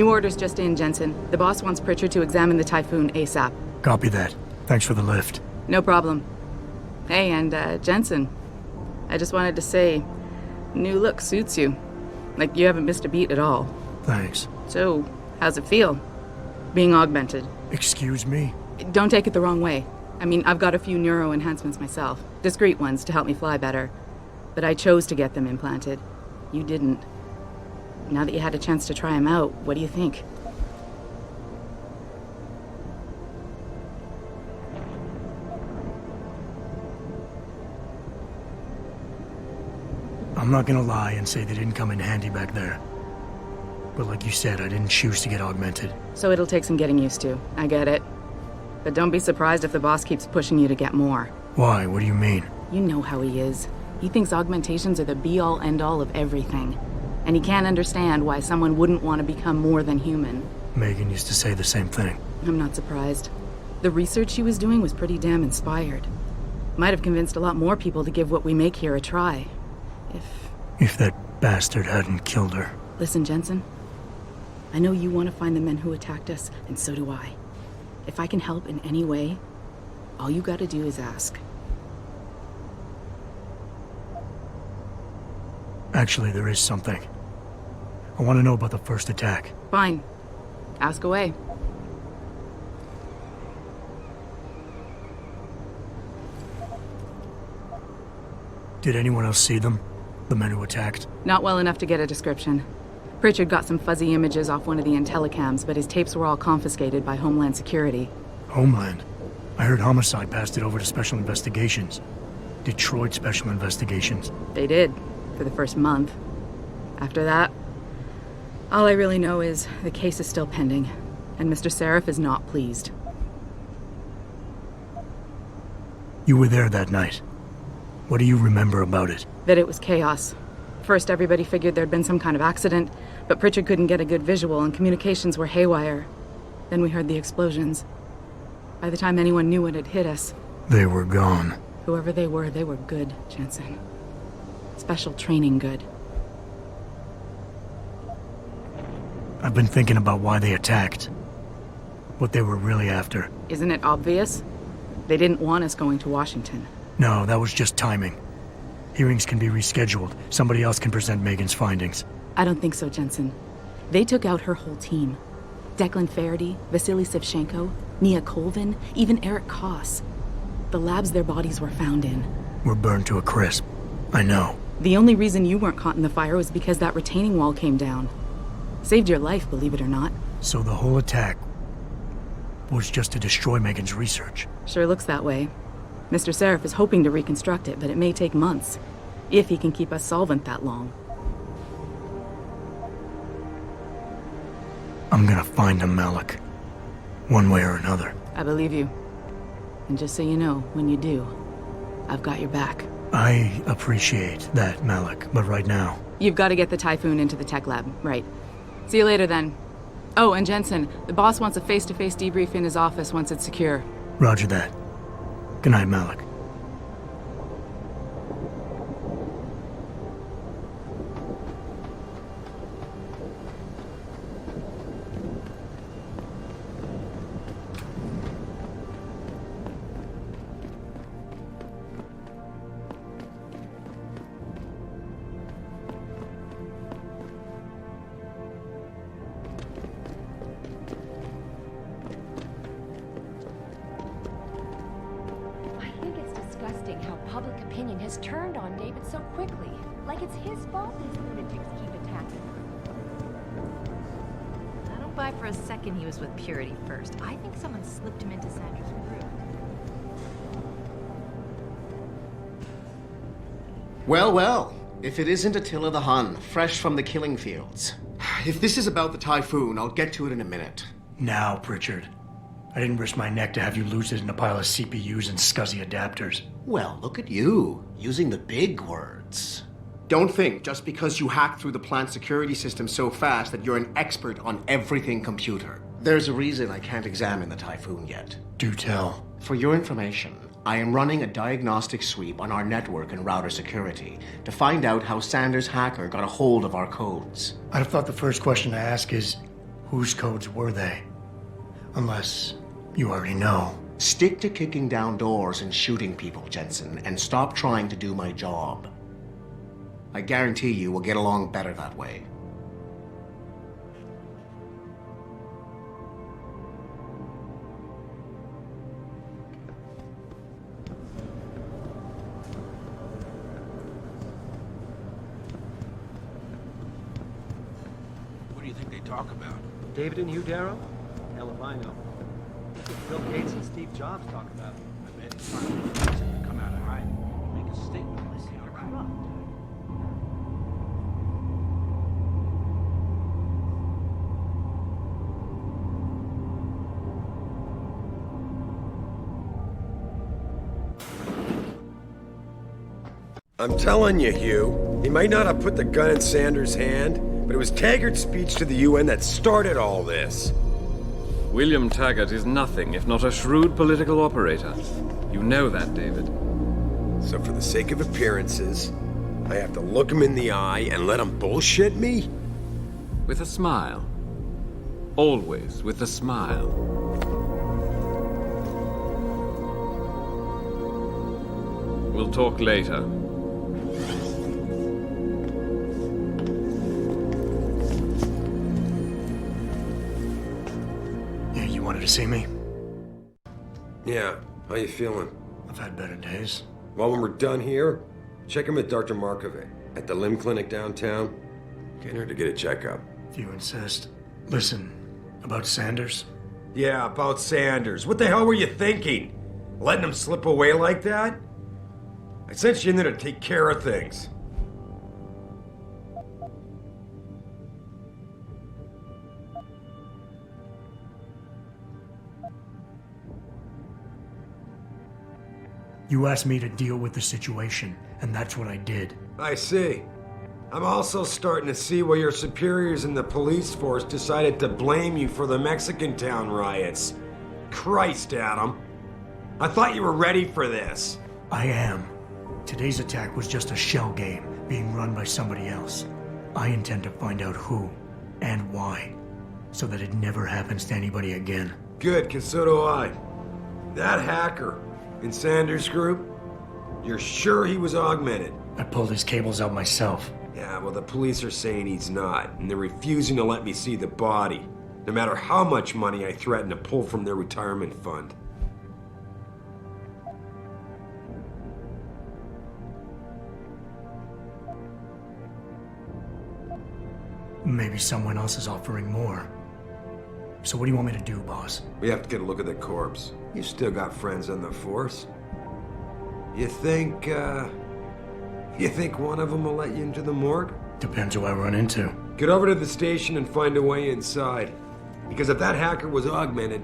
New orders just in, Jensen. The boss wants Pritchard to examine the Typhoon ASAP. Copy that. Thanks for the lift. No problem. Hey, and Jensen, I just wanted to say, new look suits you. Like, you haven't missed a beat at all. Thanks. So, how's it feel? Being augmented? Excuse me? Don't take it the wrong way. I mean, I've got a few neuro enhancements myself. Discreet ones to help me fly better. But I chose to get them implanted. You didn't. Now that you had a chance to try them out, what do you think? I'm not gonna lie and say they didn't come in handy back there. But like you said, I didn't choose to get augmented. So it'll take some getting used to. I get it. But don't be surprised if the boss keeps pushing you to get more. Why? What do you mean? You know how he is. He thinks augmentations are the be-all, end-all of everything. And he can't understand why someone wouldn't want to become more than human. Megan used to say the same thing. I'm not surprised. The research she was doing was pretty damn inspired. Might have convinced a lot more people to give what we make here a try. If that bastard hadn't killed her. Listen, Jensen. I know you want to find the men who attacked us, and so do I. If I can help in any way, all you gotta do is ask. Actually, there is something. I want to know about the first attack. Fine. Ask away. Did anyone else see them? The men who attacked? Not well enough to get a description. Pritchard got some fuzzy images off one of the Intellicams, but his tapes were all confiscated by Homeland Security. Homeland? I heard Homicide passed it over to Special Investigations. Detroit Special Investigations. They did, for the first month. After that, all I really know is the case is still pending, and Mr. Seraph is not pleased. You were there that night. What do you remember about it? That it was chaos. First, everybody figured there'd been some kind of accident, but Pritchard couldn't get a good visual and communications were haywire. Then we heard the explosions. By the time anyone knew what had hit us... They were gone. Whoever they were good, Jensen. Special training good. I've been thinking about why they attacked. What they were really after. Isn't it obvious? They didn't want us going to Washington. No, that was just timing. Hearings can be rescheduled. Somebody else can present Megan's findings. I don't think so, Jensen. They took out her whole team. Declan Faraday, Vasily Sevchenko, Nia Colvin, even Eric Koss. The labs their bodies were found in. Were burned to a crisp. I know. The only reason you weren't caught in the fire was because that retaining wall came down. Saved your life, believe it or not. So the whole attack was just to destroy Megan's research. Sure looks that way. Mr. Seraph is hoping to reconstruct it, but it may take months. If he can keep us solvent that long. I'm gonna find him, Malik. One way or another. I believe you. And just so you know, when you do, I've got your back. I appreciate that, Malik, but right now... You've got to get the Typhoon into the tech lab, right. See you later, then. Oh, and Jensen, the boss wants a face-to-face debrief in his office once it's secure. Roger that. Good night, Malik. How public opinion has turned on David so quickly. Like it's his fault these lunatics keep attacking him. I don't buy for a second he was with Purity first. I think someone slipped him into Sandra's group. Well, well. If it isn't Attila the Hun, fresh from the killing fields. If this is about the Typhoon, I'll get to it in a minute. Now, Pritchard. I didn't risk my neck to have you lose it in a pile of CPUs and scuzzy adapters. Well, look at you, using the big words. Don't think just because you hacked through the plant security system so fast that you're an expert on everything computer. There's a reason I can't examine the Typhoon yet. Do tell. For your information, I am running a diagnostic sweep on our network and router security to find out how Sanders' hacker got a hold of our codes. I'd have thought the first question to ask is, Whose codes were they? Unless you already know. Stick to kicking down doors and shooting people, Jensen, and stop trying to do my job. I guarantee you we'll get along better that way. What do you think they talk about? David and Hugh Darrow? Hell if I know. That's what Bill Gates and Steve Jobs talk about. I bet he's trying to convince him to come out of hiding and make a statement unless they are corrupt. I'm telling you, Hugh, he might not have put the gun in Sanders' hand, but it was Taggart's speech to the UN that started all this. William Taggart is nothing if not a shrewd political operator. You know that, David. So for the sake of appearances, I have to look him in the eye and let him bullshit me? With a smile. Always with a smile. We'll talk later. Yeah, you wanted to see me? Yeah, how you feeling? I've had better days. Well, when we're done here, check him at Dr. Markovic at the limb clinic downtown. Get her to get a checkup. If you insist. Listen, about Sanders? Yeah, about Sanders. What the hell were you thinking? Letting him slip away like that? I sent you in there to take care of things. You asked me to deal with the situation, and that's what I did. I see. I'm also starting to see why your superiors in the police force decided to blame you for the Mexican town riots. Christ, Adam. I thought you were ready for this. I am. Today's attack was just a shell game being run by somebody else. I intend to find out who and why, so that it never happens to anybody again. Good, because so do I. That hacker in Sanders' group, you're sure he was augmented? I pulled his cables out myself. Yeah, well, the police are saying he's not, and they're refusing to let me see the body, no matter how much money I threaten to pull from their retirement fund. Maybe someone else is offering more. So what do you want me to do, boss? We have to get a look at the corpse. You still got friends on the force. You think one of them will let you into the morgue? Depends who I run into. Get over to the station and find a way inside. Because if that hacker was augmented,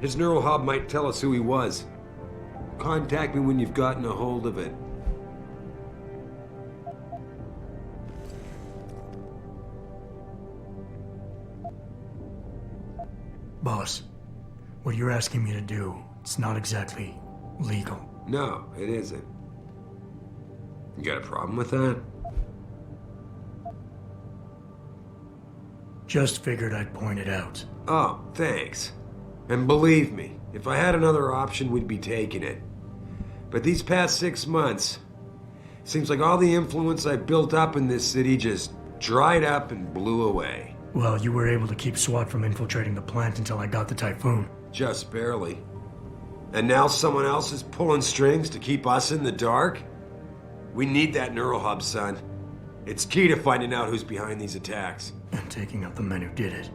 his neural hub might tell us who he was. Contact me when you've gotten a hold of it. Boss, what you're asking me to do, it's not exactly legal. No, it isn't. You got a problem with that? Just figured I'd point it out. Oh, thanks. And believe me, if I had another option, we'd be taking it. But these past 6 months, seems like all the influence I built up in this city just dried up and blew away. Well, you were able to keep SWAT from infiltrating the plant until I got the Typhoon. Just barely. And now someone else is pulling strings to keep us in the dark? We need that neural hub, son. It's key to finding out who's behind these attacks. And taking out the men who did it.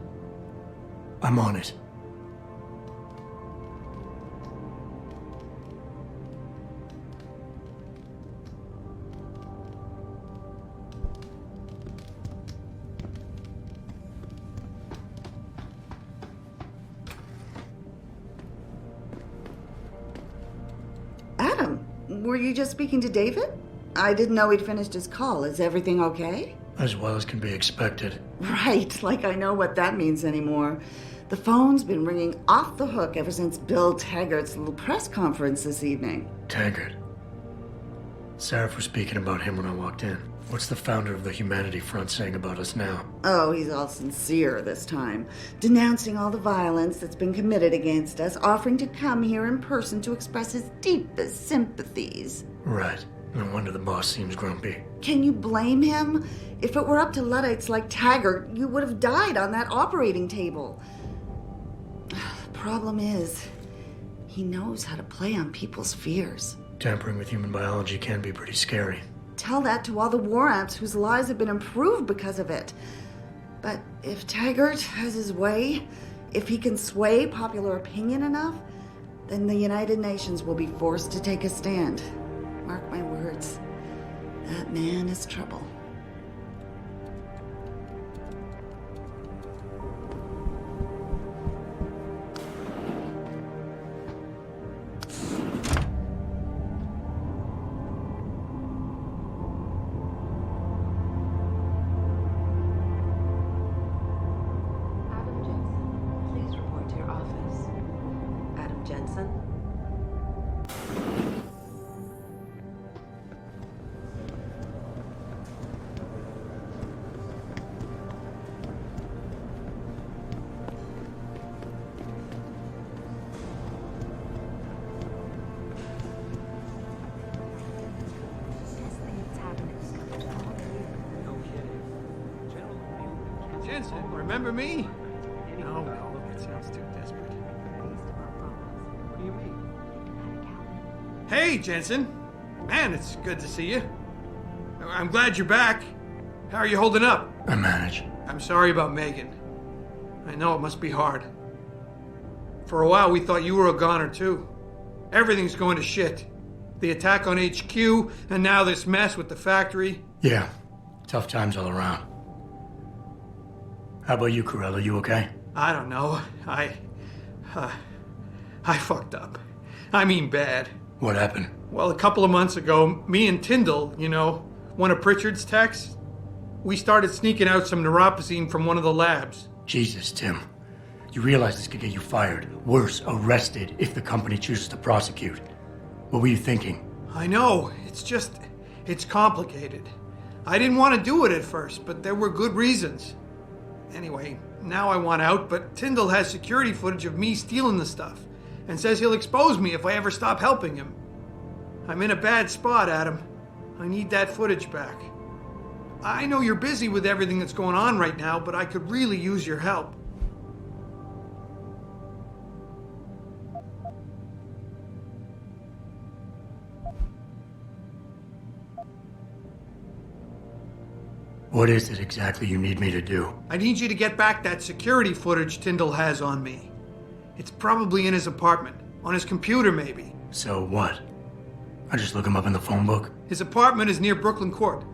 I'm on it. Adam, were you just speaking to David? I didn't know he'd finished his call. Is everything okay? As well as can be expected. Right, like I know what that means anymore. The phone's been ringing off the hook ever since Bill Taggart's little press conference this evening. Taggart. Sarah was speaking about him when I walked in. What's the founder of the Humanity Front saying about us now? Oh, he's all sincere this time, denouncing all the violence that's been committed against us, offering to come here in person to express his deepest sympathies. Right. No wonder the boss seems grumpy. Can you blame him? If it were up to Luddites like Taggart, you would have died on that operating table. The problem is, he knows how to play on people's fears. Tampering with human biology can be pretty scary. Tell that to all the war amps whose lives have been improved because of it. But if Taggart has his way, if he can sway popular opinion enough, then the United Nations will be forced to take a stand. Mark my words, that man is trouble. Jensen, remember me? No, it sounds too desperate. What do you mean? Hey, Jensen. Man, it's good to see you. I'm glad you're back. How are you holding up? I manage. I'm sorry about Megan. I know it must be hard. For a while, we thought you were a goner, too. Everything's going to shit. The attack on HQ, and now this mess with the factory. Yeah, tough times all around. How about you, Corella? You okay? I don't know. I fucked up. I mean bad. What happened? Well, a couple of months ago, me and Tyndall, you know, one of Pritchard's techs, we started sneaking out some neuropozyne from one of the labs. Jesus, Tim. You realize this could get you fired. Worse, arrested if the company chooses to prosecute. What were you thinking? I know. It's complicated. I didn't want to do it at first, but there were good reasons. Anyway, now I want out, but Tyndall has security footage of me stealing the stuff and says he'll expose me if I ever stop helping him. I'm in a bad spot, Adam. I need that footage back. I know you're busy with everything that's going on right now, but I could really use your help. What is it exactly you need me to do? I need you to get back that security footage Tyndall has on me. It's probably in his apartment. On his computer, maybe. So what? I just look him up in the phone book? His apartment is near Brooklyn Court.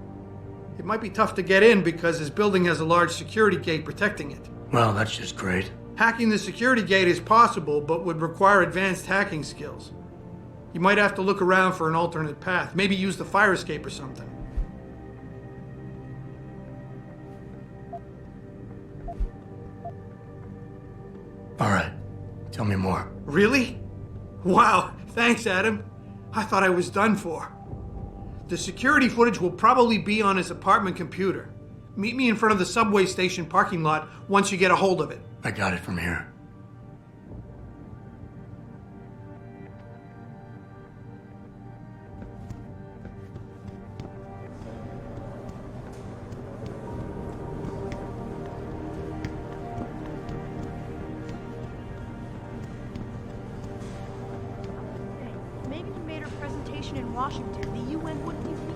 It might be tough to get in because his building has a large security gate protecting it. Well, that's just great. Hacking the security gate is possible, but would require advanced hacking skills. You might have to look around for an alternate path. Maybe use the fire escape or something. All right. Tell me more. Really? Wow. Thanks, Adam. I thought I was done for. The security footage will probably be on his apartment computer. Meet me in front of the subway station parking lot once you get a hold of it. I got it from here. Megan made her presentation in Washington. The UN wouldn't even